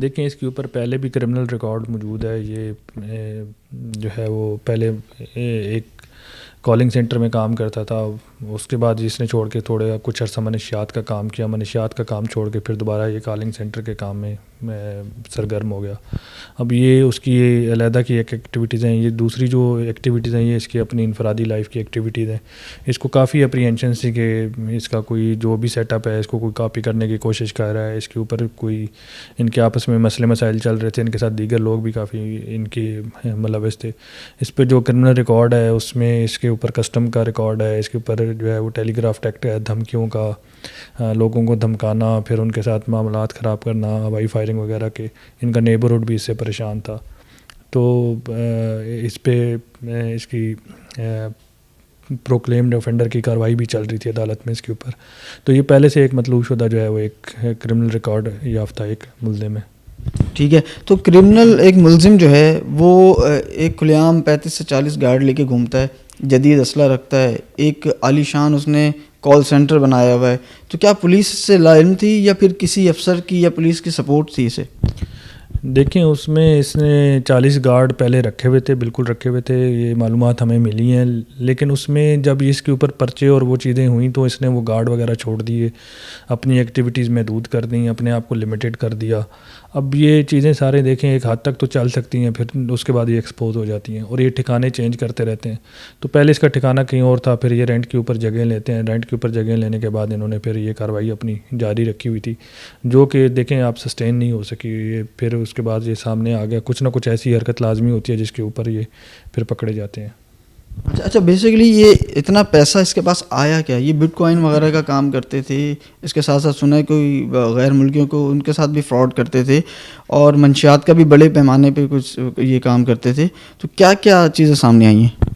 دیکھیں اس کے اوپر پہلے بھی کرمنل ریکارڈ موجود ہے. یہ جو ہے وہ پہلے ایک کالنگ سینٹر میں کام کرتا تھا. اس کے بعد اس نے چھوڑ کے تھوڑے کچھ عرصہ منشیات کا کام کیا. منشیات کا کام چھوڑ کے پھر دوبارہ یہ کالنگ سینٹر کے کام میں سرگرم ہو گیا. اب یہ اس کی علیحدہ کی ایک ایکٹیویٹیز ہیں. یہ دوسری جو ایکٹیویٹیز ہیں یہ اس کی اپنی انفرادی لائف کی ایکٹیویٹیز ہیں. اس کو کافی اپریہنشن تھی کہ اس کا کوئی جو بھی سیٹ اپ ہے اس کو کوئی کاپی کرنے کی کوشش کر رہا ہے. اس کے اوپر کوئی ان کے آپس میں مسئلے مسائل چل رہے تھے. ان کے ساتھ دیگر لوگ بھی کافی ان کے ملوث تھے. اس پہ جو کرمنل ریکارڈ ہے اس میں اس کے اوپر کسٹم کا ریکارڈ ہے. اس کے اوپر جو ہے وہ ٹیلی گرافٹ ایکٹ ہے, دھمکیوں کا, لوگوں کو دھمکانا, پھر ان کے ساتھ معاملات خراب کرنا, ہوائی فائرنگ وغیرہ کے. ان کا نیبرہڈ بھی اس سے پریشان تھا. تو اس پہ اس کی پروکلیمڈ آفینڈر کی کارروائی بھی چل رہی تھی عدالت میں اس کے اوپر. تو یہ پہلے سے ایک مطلوب شدہ جو ہے وہ ایک کرمنل ریکارڈ یافتہ ایک ملزم ہے. ٹھیک ہے, تو کرمنل ایک ملزم جو ہے وہ ایک کھلے عام 35 سے 40 گارڈ لے کے گھومتا ہے, جدید اسلحہ رکھتا ہے, ایک عالی شان اس نے کال سینٹر بنایا ہوا ہے. تو کیا پولیس سے لا علم تھی یا پھر کسی افسر کی یا پولیس کی سپورٹ تھی اسے؟ دیکھیں اس میں اس نے 40 گارڈ پہلے رکھے ہوئے تھے, بالکل رکھے ہوئے تھے, یہ معلومات ہمیں ملی ہیں. لیکن اس میں جب اس کے اوپر پرچے اور وہ چیزیں ہوئیں تو اس نے وہ گارڈ وغیرہ چھوڑ دیے, اپنی ایکٹیویٹیز محدود کر دیں, اپنے آپ کو لمیٹڈ کر دیا. اب یہ چیزیں سارے دیکھیں ایک حد تک تو چل سکتی ہیں, پھر اس کے بعد یہ ایکسپوز ہو جاتی ہیں اور یہ ٹھکانے چینج کرتے رہتے ہیں. تو پہلے اس کا ٹھکانہ کہیں اور تھا, پھر یہ رینٹ کے اوپر جگہ لیتے ہیں. رینٹ کے اوپر جگہ لینے کے بعد انہوں نے پھر یہ کارروائی اپنی جاری رکھی ہوئی تھی جو کہ دیکھیں آپ سسٹین نہیں ہو سکی. یہ پھر اس کے بعد یہ سامنے آ گیا, کچھ نہ کچھ ایسی حرکت لازمی ہوتی ہے جس کے اوپر یہ پھر پکڑے جاتے ہیں. اچھا بیسیکلی یہ اتنا پیسہ اس کے پاس آیا کیا؟ یہ بٹ کوائن وغیرہ کا کام کرتے تھے, اس کے ساتھ ساتھ سنا ہے کوئی غیر ملکیوں کو ان کے ساتھ بھی فراڈ کرتے تھے, اور منشیات کا بھی بڑے پیمانے پہ کچھ یہ کام کرتے تھے. تو کیا کیا چیزیں سامنے آئی ہیں؟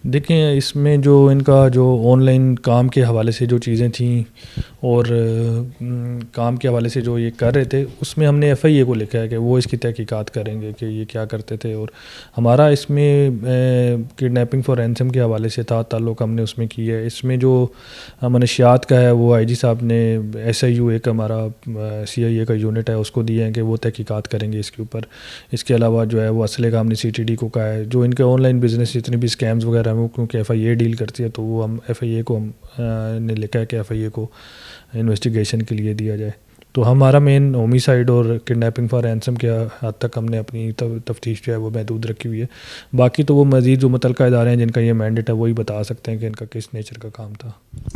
دیکھیں اس میں جو ان کا جو آن لائن کام کے حوالے سے جو چیزیں تھیں اور کام کے حوالے سے جو یہ کر رہے تھے, اس میں ہم نے ایف آئی اے کو لکھا ہے کہ وہ اس کی تحقیقات کریں گے کہ یہ کیا کرتے تھے. اور ہمارا اس میں کڈنیپنگ فار رینسم کے حوالے سے تھا تعلق, ہم نے اس میں کی ہے. اس میں جو منشیات کا ہے وہ آئی جی صاحب نے ایس آئی یو ایک ہمارا سی آئی اے کا یونٹ ہے اس کو دیا ہے کہ وہ تحقیقات کریں گے اس کے اوپر. اس کے علاوہ جو ہے وہ اسلحے کا ہم نے سی ٹی ڈی کو کہا ہے. جو ان کے آن لائن بزنس جتنے بھی اسکیمز وغیرہ ہیں وہ کیونکہ ایف آئی اے ڈیل کرتی ہے, تو وہ ہم ایف آئی اے کو نے لکھا ہے کہ ایف آئی اے کو انویسٹیگیشن کے لیے دیا جائے. تو ہمارا مین ہومیسائڈ اور کڈنیپنگ فار رینسم کے حد تک ہم نے اپنی تفتیش جو ہے وہ محدود رکھی ہوئی ہے. باقی تو وہ مزید جو متعلقہ ادارے ہیں جن کا یہ مینڈیٹ ہے وہی بتا سکتے ہیں کہ ان کا کس نیچر کا کام تھا.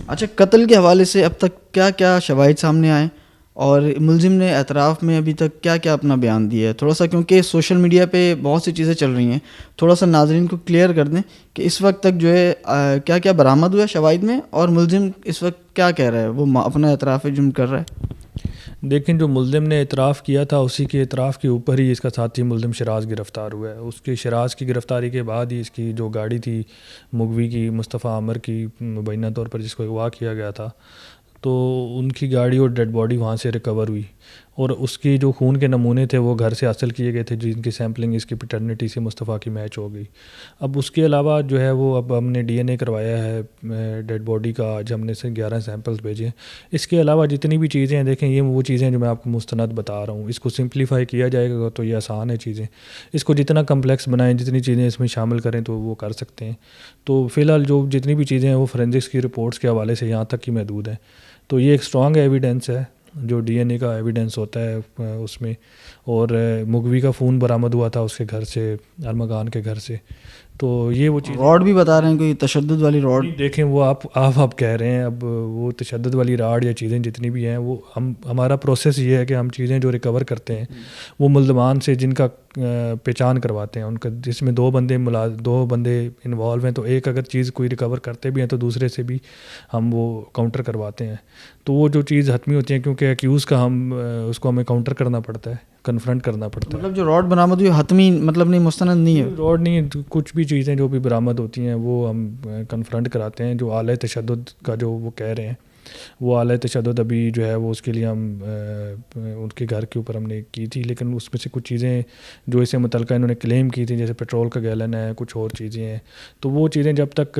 اچھا, قتل کے حوالے سے اب تک کیا کیا شواہد سامنے آئے اور ملزم نے اعتراف میں ابھی تک کیا کیا اپنا بیان دیا ہے؟ تھوڑا سا, کیونکہ سوشل میڈیا پہ بہت سی چیزیں چل رہی ہیں, تھوڑا سا ناظرین کو کلیئر کر دیں کہ اس وقت تک جو ہے کیا کیا برآمد ہوا ہے شواہد میں, اور ملزم اس وقت کیا کہہ رہا ہے, وہ اپنا اعتراف جرم کر رہا ہے. دیکھیں جو ملزم نے اعتراف کیا تھا اسی کے اعتراف کے اوپر ہی اس کا ساتھی ملزم شراز گرفتار ہوا ہے. اس کی شراز کی گرفتاری کے بعد ہی اس کی جو گاڑی تھی مغوی کی, مصطفیٰ عامر کی مبینہ طور پر جس کو اغوا کیا گیا تھا, تو ان کی گاڑی اور ڈیڈ باڈی وہاں سے ریکور ہوئی. اور اس کی جو خون کے نمونے تھے وہ گھر سے حاصل کیے گئے تھے جن کی سیمپلنگ اس کی پیٹرنٹی سے مصطفیٰ کی میچ ہو گئی. اب اس کے علاوہ جو ہے وہ اب ہم نے ڈی این اے کروایا ہے ڈیڈ باڈی کا, آج ہم نے سے 11 سیمپلز بھیجے ہیں. اس کے علاوہ جتنی بھی چیزیں ہیں دیکھیں یہ وہ چیزیں جو میں آپ کو مستند بتا رہا ہوں, اس کو سمپلیفائی کیا جائے گا تو یہ آسان ہے چیزیں. اس کو جتنا کمپلیکس بنائیں, جتنی چیزیں اس میں شامل کریں تو وہ کر سکتے ہیں. تو فی الحال جو جتنی بھی چیزیں ہیں وہ فورینزکس کی رپورٹس کے حوالے سے یہاں تک ہی محدود ہیں. تو یہ ایک اسٹرانگ ایویڈنس ہے جو ڈی این اے کا ایویڈنس ہوتا ہے اس میں. اور مغوی کا فون برآمد ہوا تھا اس کے گھر سے, ارمغان کے گھر سے. تو یہ وہ چیز راڈ بھی بتا رہے ہیں کوئی تشدد والی راڈ. دیکھیں وہ آپ کہہ رہے ہیں, اب وہ تشدد والی راڈ یا چیزیں جتنی بھی ہیں وہ ہمارا پروسیس یہ ہے کہ ہم چیزیں جو ریکور کرتے ہیں وہ ملزمان سے جن کا پہچان کرواتے ہیں ان کا, جس میں دو بندے انوالو ہیں, تو ایک اگر چیز کوئی ریکور کرتے بھی ہیں تو دوسرے سے بھی ہم وہ کاؤنٹر کرواتے ہیں. تو وہ جو چیز حتمی ہوتی ہیں کیونکہ ایکیوز کا اس کو ہمیں کاؤنٹر کرنا پڑتا ہے, کنفرنٹ کرنا پڑتا ہے. مطلب جو راڈ برآمد ہوئی حتمی مطلب نہیں, مستند نہیں ہے راڈ نہیں, کچھ بھی چیزیں جو بھی برآمد ہوتی ہیں وہ ہم کنفرنٹ کراتے ہیں جو آلہ تشدد کا جو وہ کہہ رہے ہیں وہ اعلی تشدد ابھی جو ہے وہ اس کے لیے ہم ان کے گھر کے اوپر ہم نے کی تھی، لیکن اس میں سے کچھ چیزیں جو اسے متعلقہ انہوں نے کلیم کی تھی، جیسے پیٹرول کا گیلن ہے، کچھ اور چیزیں ہیں، تو وہ چیزیں جب تک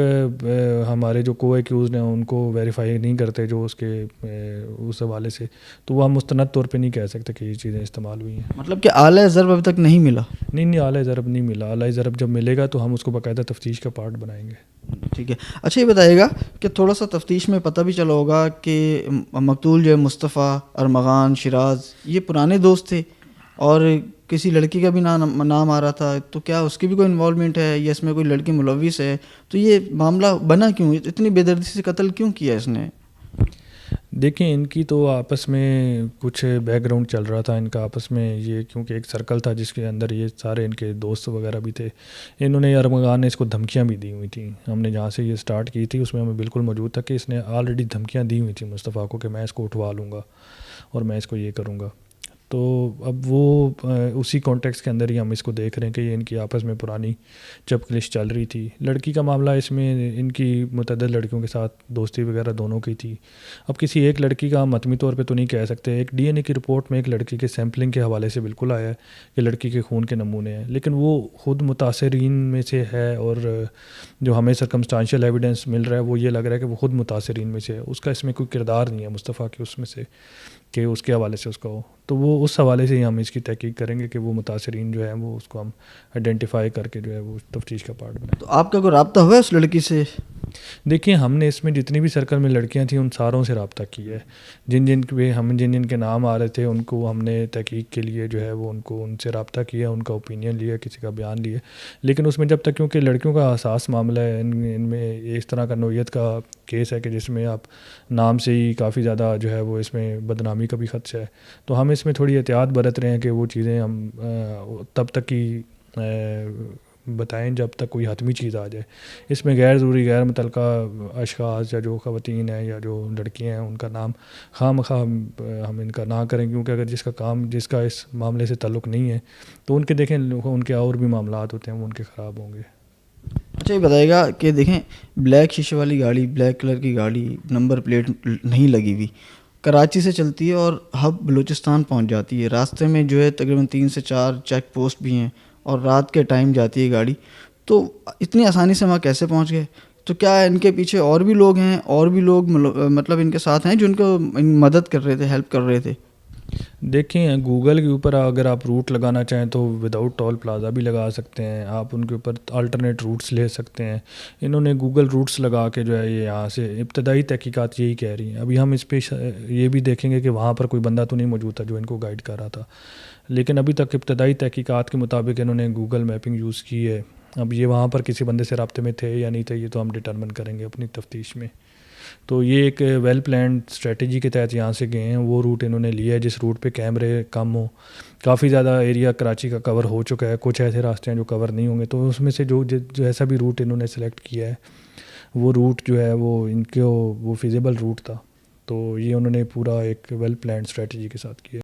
ہمارے جو کو ایکیوزڈ ہیں ان کو ویریفائی نہیں کرتے جو اس کے اس حوالے سے، تو وہ ہم مستند طور پہ نہیں کہہ سکتے کہ یہ چیزیں استعمال ہوئی ہیں. مطلب کہ اعلی ضرب ابھی تک نہیں ملا؟ نہیں اعلی ضرب نہیں ملا. اعلی ضرب جب ملے گا تو ہم اس کو باقاعدہ تفتیش کا پارٹ بنائیں گے. ٹھیک ہے. اچھا یہ بتائیے گا کہ تھوڑا سا تفتیش میں پتہ بھی چلا ہوگا کہ مقتول جو ہے مصطفیٰ، ارمغان، شراز، یہ پرانے دوست تھے اور کسی لڑکی کا بھی نام آ رہا تھا، تو کیا اس کی بھی کوئی انوالومنٹ ہے یا اس میں کوئی لڑکی ملوث ہے؟ تو یہ معاملہ بنا کیوں؟ اتنی بے دردی سے قتل کیوں کیا اس نے؟ دیکھیں ان کی تو آپس میں کچھ بیک گراؤنڈ چل رہا تھا ان کا آپس میں، یہ کیونکہ ایک سرکل تھا جس کے اندر یہ سارے ان کے دوست وغیرہ بھی تھے. انہوں نے ارمغان نے اس کو دھمکیاں بھی دی ہوئی تھیں. ہم نے جہاں سے یہ سٹارٹ کی تھی اس میں ہمیں بالکل موجود تھا کہ اس نے آلریڈی دھمکیاں دی ہوئی تھیں مصطفیٰ کو کہ میں اس کو اٹھوا لوں گا اور میں اس کو یہ کروں گا. تو اب وہ اسی کانٹیکس کے اندر ہی ہم اس کو دیکھ رہے ہیں کہ یہ ان کی آپس میں پرانی چپکلش چل رہی تھی. لڑکی کا معاملہ اس میں ان کی متعدد لڑکیوں کے ساتھ دوستی وغیرہ دونوں کی تھی. اب کسی ایک لڑکی کا ہم حتمی طور پہ تو نہیں کہہ سکتے. ایک ڈی این اے کی رپورٹ میں ایک لڑکی کے سیمپلنگ کے حوالے سے بالکل آیا ہے کہ لڑکی کے خون کے نمونے ہیں، لیکن وہ خود متاثرین میں سے ہے اور جو ہمیں سرکمسٹانشیل ایویڈنس مل رہا ہے وہ یہ لگ رہا ہے کہ وہ خود متاثرین میں سے ہے. اس کا اس میں کوئی کردار نہیں ہے مصطفیٰ کے اس میں سے کہ اس کے حوالے سے اس کا ہو. تو وہ اس حوالے سے ہی ہم اس کی تحقیق کریں گے کہ وہ متاثرین جو ہیں وہ اس کو ہم آئیڈینٹیفائی کر کے جو ہے وہ تفتیش کا پارٹ بنائیں. تو آپ کا کوئی رابطہ ہوا ہے اس لڑکی سے؟ دیکھیں ہم نے اس میں جتنی بھی سرکل میں لڑکیاں تھیں ان ساروں سے رابطہ کیا ہے. جن کے نام آ رہے تھے ان کو ہم نے تحقیق کے لیے جو ہے وہ ان سے رابطہ کیا، ان کا اوپینین لیا، کسی کا بیان لیا. لیکن اس میں جب تک کیونکہ لڑکیوں کا حساس معاملہ ہے، ان میں اس طرح کا نوعیت کا کیس ہے کہ جس میں آپ نام سے ہی کافی زیادہ جو ہے وہ اس میں بدنامی کا بھی خدشہ ہے، تو ہم اس میں تھوڑی احتیاط برت رہے ہیں کہ وہ چیزیں ہم تب تک ہی بتائیں جب تک کوئی حتمی چیز آ جائے. اس میں غیر ضروری غیر متعلقہ اشخاص یا جو خواتین ہیں یا جو لڑکیاں ہیں ان کا نام خواہ مخواہ ہم ان کا نہ کریں، کیونکہ اگر جس کا اس معاملے سے تعلق نہیں ہے تو ان کے دیکھیں ان کے اور بھی معاملات ہوتے ہیں وہ ان کے خراب ہوں گے. اچھا یہ بتائے گا کہ دیکھیں بلیک شیشے والی گاڑی، بلیک کلر کی گاڑی، نمبر پلیٹ نہیں لگی ہوئی، کراچی سے چلتی ہے اور ہب بلوچستان پہنچ جاتی ہے. راستے میں جو ہے تقریباً 3 سے 4 چیک پوسٹ بھی ہیں اور رات کے ٹائم جاتی ہے گاڑی. تو اتنی آسانی سے وہاں کیسے پہنچ گئے؟ تو کیا ان کے پیچھے اور بھی لوگ ہیں، اور بھی لوگ مطلب ان کے ساتھ ہیں جو ان کو مدد کر رہے تھے، ہیلپ کر رہے تھے؟ دیکھیں گوگل کے اوپر اگر آپ روٹ لگانا چاہیں تو وداؤٹ ٹول پلازا بھی لگا سکتے ہیں، آپ ان کے اوپر آلٹرنیٹ روٹس لے سکتے ہیں. انہوں نے گوگل روٹس لگا کے جو ہے یہ یہاں سے ابتدائی تحقیقات یہی کہہ رہی ہیں. ابھی ہم اس پہ یہ بھی دیکھیں گے کہ وہاں پر کوئی بندہ تو نہیں موجود تھا جو ان کو گائیڈ کر رہا تھا، لیکن ابھی تک ابتدائی تحقیقات کے مطابق انہوں نے گوگل میپنگ یوز کی ہے. اب یہ وہاں پر کسی بندے سے رابطے میں تھے یا نہیں تھے یہ تو ہم ڈٹرمن کریں گے اپنی تفتیش میں. تو یہ ایک ویل پلانڈ اسٹریٹجی کے تحت یہاں سے گئے ہیں. وہ روٹ انہوں نے لیا ہے جس روٹ پہ کیمرے کم ہوں. کافی زیادہ ایریا کراچی کا کور ہو چکا ہے، کچھ ایسے راستے ہیں جو کور نہیں ہوں گے، تو اس میں سے جو ایسا بھی روٹ انہوں نے سلیکٹ کیا ہے وہ روٹ جو ہے وہ ان کو وہ فیزیبل روٹ تھا. تو یہ انہوں نے پورا ایک ویل پلانڈ اسٹریٹجی کے ساتھ کیا ہے.